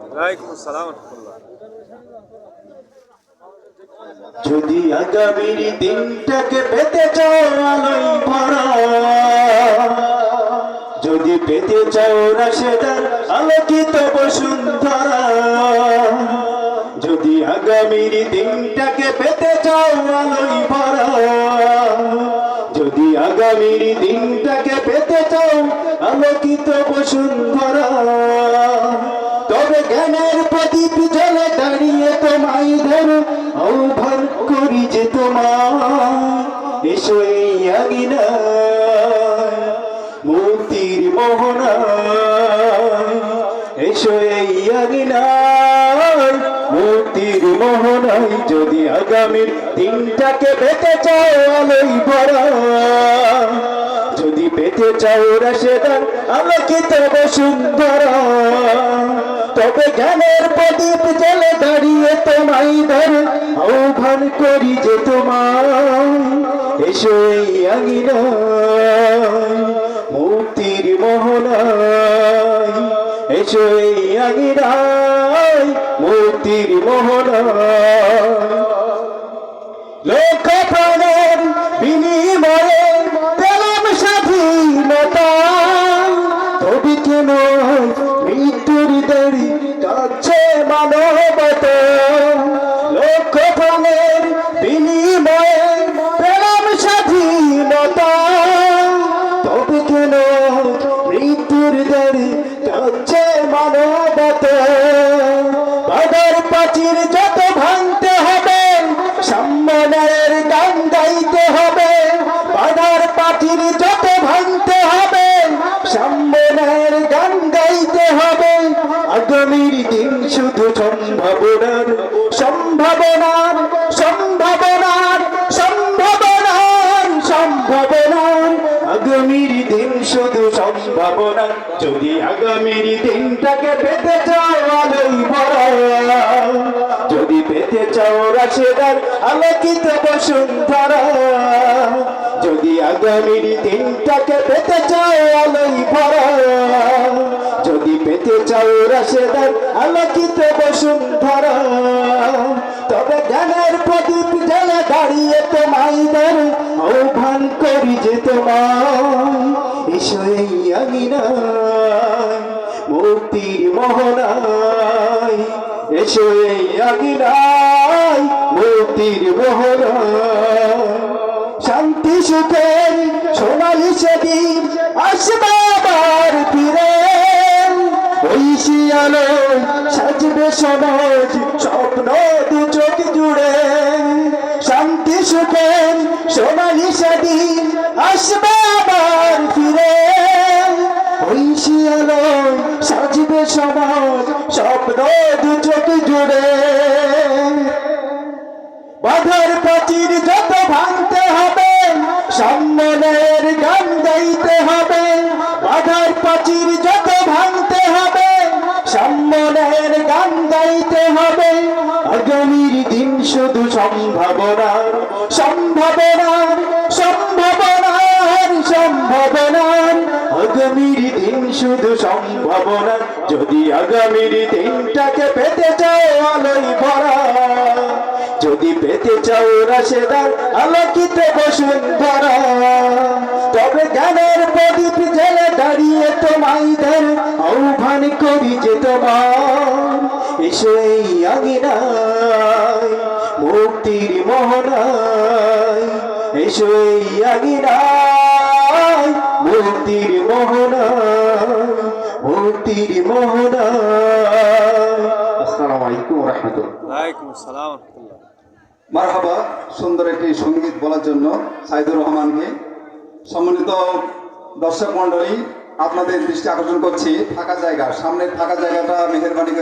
ওয়ালাইকুম আসসালাম ওয়া রাহমাতুল্লাহ। যদি আগামীর দিনটাকে পেতে চাও আলোয় ভরা, যদি পেতে চাও রাশেদার আলোকিত বসুন্ধরা, যদি আগামীর দিনটাকে পেতে চাও আলোয় ভরা, যদি আগামীর দিনটাকে পেতে চাও আলোকিত বসুন্ধরা, তবে জ্ঞানের প্রদীপ জ্বলে দাঁড়িয়ে তোমায় ধরো আহ্বান করি যে তোমার, এসো এই আঙিনায় মুক্তির মোহনায়, এসো এই আঙিনায় মুক্তির মোহনায়। যদি আগামীর দিনটাকে পেতে চাও আলোয় ভরা, যদি পেতে চাও রাশেদার আলোকিত বসুন্ধরা, তবে জ্ঞানের প্রদীপ জ্বলে দাঁড়িয়ে তোমায় ধরে আহ্বান করি যে তোমায়, এসো এই আঙিনায় মুক্তির মোহনায়, এসো এই আঙিনায় মুক্তির মোহনায়। লক্ষ প্রাণের বিনিময়ে পেলাম স্বাধীনতা, তবে কেন মৃত্যুর দেরি কাছে মানবতা। লক্ষ প্রাণের বিনিময়ে পেলাম স্বাধীনতা, তবে কেন মৃত্যুর দেরি কাছে মানবতা। বাধার প্রাচীর যত ভাঙতে হবে সম্মানের গান গাইতে হবে, বাধার প্রাচীর যত ভাঙতে হবে সম্মানের গান গাইতে হবে। আগামীর দিন শুধু সম্ভাবনার সম্ভাবনার সম্ভাবনার সম্ভাবনার সম্ভাবনার, আগামীর দিন শুধু সম্ভাবনার। যদি আগামীর দিনটাকে পেতে চাও আলোয় ভরা, যদি পেতে চাও রাশেদার আলোকিত বসুন্ধরা, যদি আগামীর দিনটাকে পেতে চাও আলোয় ভরা, যদি পেতে চাও রাশেদার আলোকিত বসুন্ধরা, তবে জ্ঞানের প্রদীপ জ্বলে দাঁড়িয়ে তোমায় ধরে আহ্বান করি যে তোমায়, এসো এই আঙিনায় মুক্তির মোহনায়, এসো এই আঙিনায় মুক্তির মোহনায়। শান্তি সুখের সোনালি সেদিন আসবে আবার ফিরে, ঐশী আলো সাজবে সমাজ স্বপ্ন দু চোখ জুড়ে। শান্তি সুখের সোনালি সেদিন আসবে আবার ফিরে, ঐশী আলো সাজবে সমাজ স্বপ্ন দু চোখ জুড়ে। বাধার প্রাচীর যত ভাঙতে হবে সম্মানের গান গাইতে হবে, বাধার প্রাচীর যত ভাঙতে হবে সম্মানের গান গাইতে হবে। আগামীর দিন শুধু সম্ভাবনার সম্ভাবনার সম্ভাবনার সম্ভাবনার, আগামীর দিন শুধু সম্ভাবনার। যদি আগামীর দিনটাকে পেতে চাও আলোয় ভরা, যদি পেতে চাও রাশেদার আলোকিত বসুন্ধরা, তবে জ্ঞানের প্রদীপ জ্বলে দাঁড়িয়ে তোমায় ধরে আহ্বান করি যে তোমার, এসো এই আঙিনায় মুক্তির মোহনায়, এসো এই আঙিনায় মুক্তির মোহনায় মুক্তির মোহনায়। আসসালামু আলাইকুম ওয়া রাহমাতুল্লাহ। ওয়ালাইকুম আসসালাম ওয়া রাহমাতুল্লাহ। মারহাবা। সুন্দর একটি সঙ্গীত বলার জন্য সাইদুর রহমানকে। সম্মানিত দর্শক মণ্ডলী, আপনাদের দৃষ্টি আকর্ষণ করছি ফাঁকা জায়গা, সামনের ফাঁকা জায়গাটা মেহেরবানি করে